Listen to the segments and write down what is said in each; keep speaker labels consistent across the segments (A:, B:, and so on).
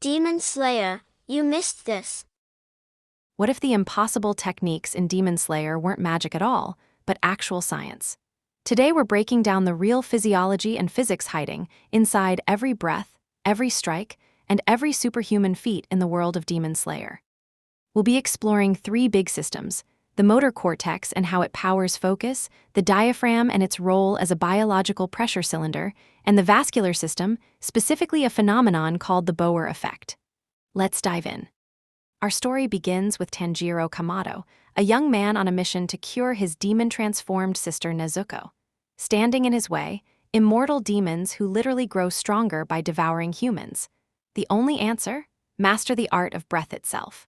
A: Demon Slayer, you missed this.
B: What if the impossible techniques in Demon Slayer weren't magic at all, but actual science? Today we're breaking down the real physiology and physics hiding inside every breath, every strike, and every superhuman feat in the world of Demon Slayer. We'll be exploring three big systems: the motor cortex and how it powers focus, the diaphragm and its role as a biological pressure cylinder, and the vascular system, specifically a phenomenon called the Bohr Effect. Let's dive in. Our story begins with Tanjiro Kamado, a young man on a mission to cure his demon-transformed sister Nezuko. Standing in his way, immortal demons who literally grow stronger by devouring humans. The only answer? Master the art of breath itself.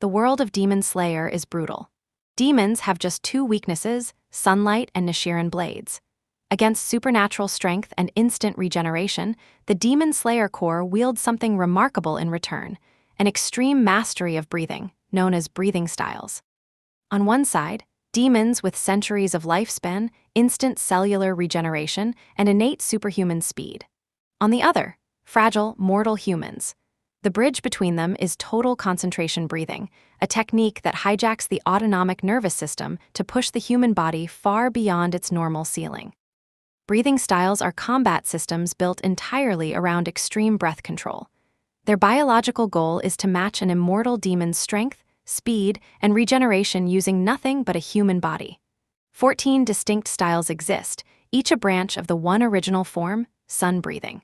B: The world of Demon Slayer is brutal. Demons have just two weaknesses: sunlight and Nishiran blades. Against supernatural strength and instant regeneration, the Demon Slayer Corps wields something remarkable in return: an extreme mastery of breathing, known as breathing styles. On one side, demons with centuries of lifespan, instant cellular regeneration, and innate superhuman speed. On the other, fragile, mortal humans. The bridge between them is total concentration breathing, a technique that hijacks the autonomic nervous system to push the human body far beyond its normal ceiling. Breathing styles are combat systems built entirely around extreme breath control. Their biological goal is to match an immortal demon's strength, speed, and regeneration using nothing but a human body. 14 distinct styles exist, each a branch of the one original form: sun breathing.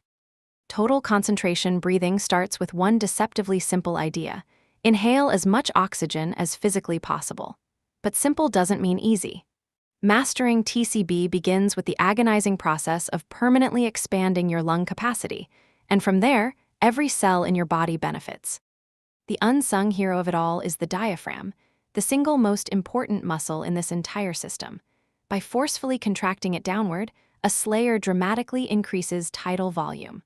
B: Total concentration breathing starts with one deceptively simple idea: inhale as much oxygen as physically possible. But simple doesn't mean easy. Mastering TCB begins with the agonizing process of permanently expanding your lung capacity, and from there, every cell in your body benefits. The unsung hero of it all is the diaphragm, the single most important muscle in this entire system. By forcefully contracting it downward, a slayer dramatically increases tidal volume.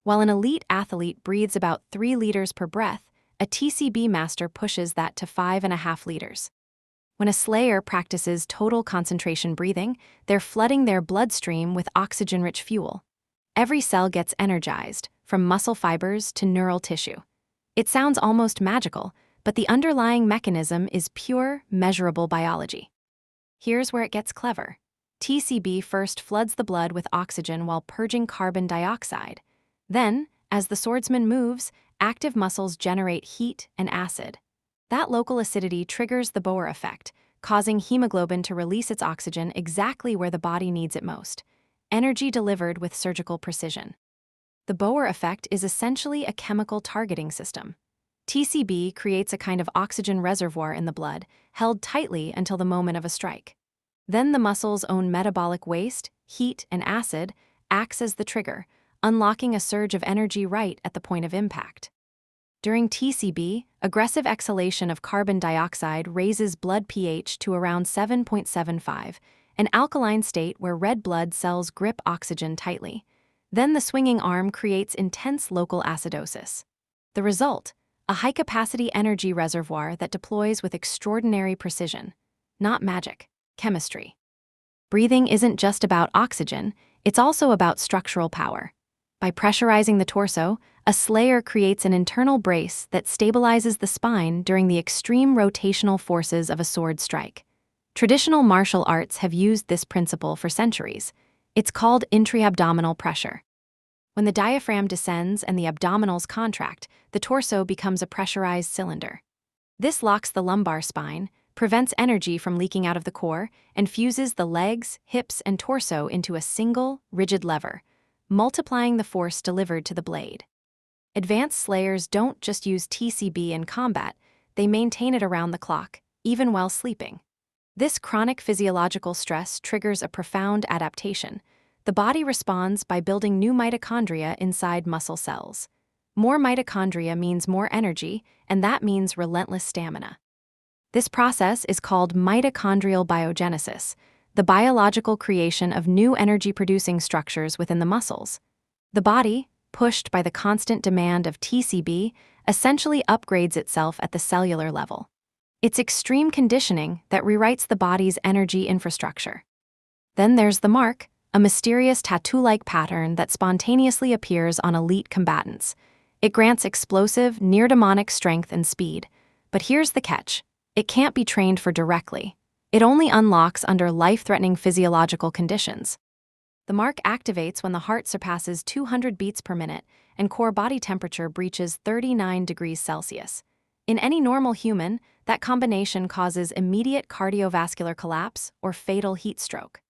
B: While an elite athlete breathes about 3 liters per breath, a TCB master pushes that to 5.5 liters. When a slayer practices total concentration breathing, they're flooding their bloodstream with oxygen-rich fuel. Every cell gets energized, from muscle fibers to neural tissue. It sounds almost magical, but the underlying mechanism is pure, measurable biology. Here's where it gets clever. TCB first floods the blood with oxygen while purging carbon dioxide. Then, as the swordsman moves, active muscles generate heat and acid. That local acidity triggers the Bohr Effect, causing hemoglobin to release its oxygen exactly where the body needs it most. Energy delivered with surgical precision. The Bohr Effect is essentially a chemical targeting system. TCB creates a kind of oxygen reservoir in the blood, held tightly until the moment of a strike. Then the muscle's own metabolic waste, heat, and acid acts as the trigger, unlocking a surge of energy right at the point of impact. During TCB, aggressive exhalation of carbon dioxide raises blood pH to around 7.75, an alkaline state where red blood cells grip oxygen tightly. Then the swinging arm creates intense local acidosis. The result: a high-capacity energy reservoir that deploys with extraordinary precision. Not magic, chemistry. Breathing isn't just about oxygen, it's also about structural power. By pressurizing the torso, a slayer creates an internal brace that stabilizes the spine during the extreme rotational forces of a sword strike. Traditional martial arts have used this principle for centuries. It's called intra-abdominal pressure. When the diaphragm descends and the abdominals contract, the torso becomes a pressurized cylinder. This locks the lumbar spine, prevents energy from leaking out of the core, and fuses the legs, hips, and torso into a single, rigid lever, multiplying the force delivered to the blade. Advanced slayers don't just use TCB in combat, they maintain it around the clock, even while sleeping. This chronic physiological stress triggers a profound adaptation. The body responds by building new mitochondria inside muscle cells. More mitochondria means more energy, and that means relentless stamina. This process is called mitochondrial biogenesis, the biological creation of new energy-producing structures within the muscles. The body, pushed by the constant demand of TCB, essentially upgrades itself at the cellular level. It's extreme conditioning that rewrites the body's energy infrastructure. Then there's the mark, a mysterious tattoo-like pattern that spontaneously appears on elite combatants. It grants explosive, near-demonic strength and speed. But here's the catch. It can't be trained for directly. It only unlocks under life-threatening physiological conditions. The mark activates when the heart surpasses 200 beats per minute and core body temperature breaches 39 degrees Celsius. In any normal human, that combination causes immediate cardiovascular collapse or fatal heat stroke.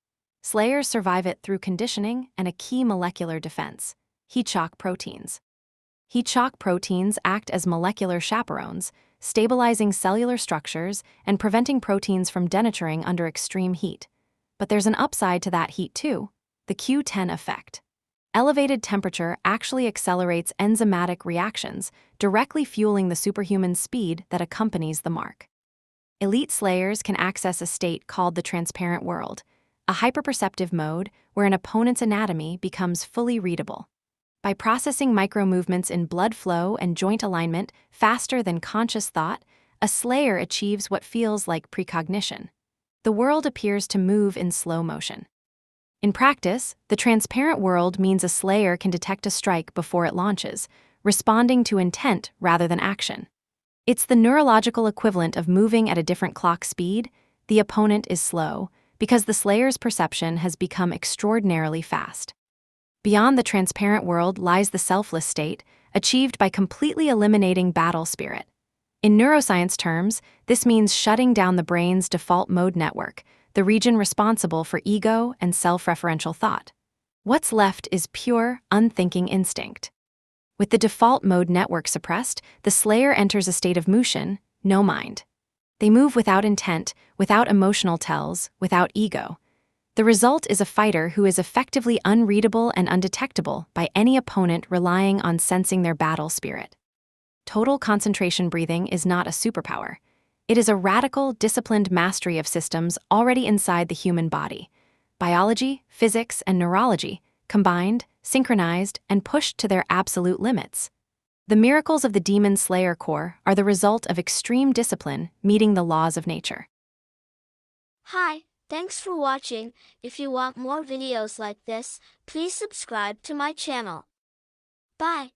B: Slayers survive it through conditioning and a key molecular defense: heat shock proteins. Heat shock proteins act as molecular chaperones, stabilizing cellular structures and preventing proteins from denaturing under extreme heat. But there's an upside to that heat too: the Q10 effect. Elevated temperature actually accelerates enzymatic reactions, directly fueling the superhuman speed that accompanies the mark. Elite slayers can access a state called the transparent world, a hyperperceptive mode where an opponent's anatomy becomes fully readable. By processing micro-movements in blood flow and joint alignment faster than conscious thought, a slayer achieves what feels like precognition. The world appears to move in slow motion. In practice, the transparent world means a slayer can detect a strike before it launches, responding to intent rather than action. It's the neurological equivalent of moving at a different clock speed. The opponent is slow, because the slayer's perception has become extraordinarily fast. Beyond the transparent world lies the selfless state, achieved by completely eliminating battle spirit. In neuroscience terms, this means shutting down the brain's default mode network, the region responsible for ego and self-referential thought. What's left is pure, unthinking instinct. With the default mode network suppressed, the slayer enters a state of motion, no mind. They move without intent, without emotional tells, without ego. The result is a fighter who is effectively unreadable and undetectable by any opponent relying on sensing their battle spirit. Total concentration breathing is not a superpower. It is a radical, disciplined mastery of systems already inside the human body. Biology, physics, and neurology, combined, synchronized, and pushed to their absolute limits. The miracles of the Demon Slayer core are the result of extreme discipline meeting the laws of nature.
A: Hi, thanks for watching. If you want more videos like this, please subscribe to my channel. Bye.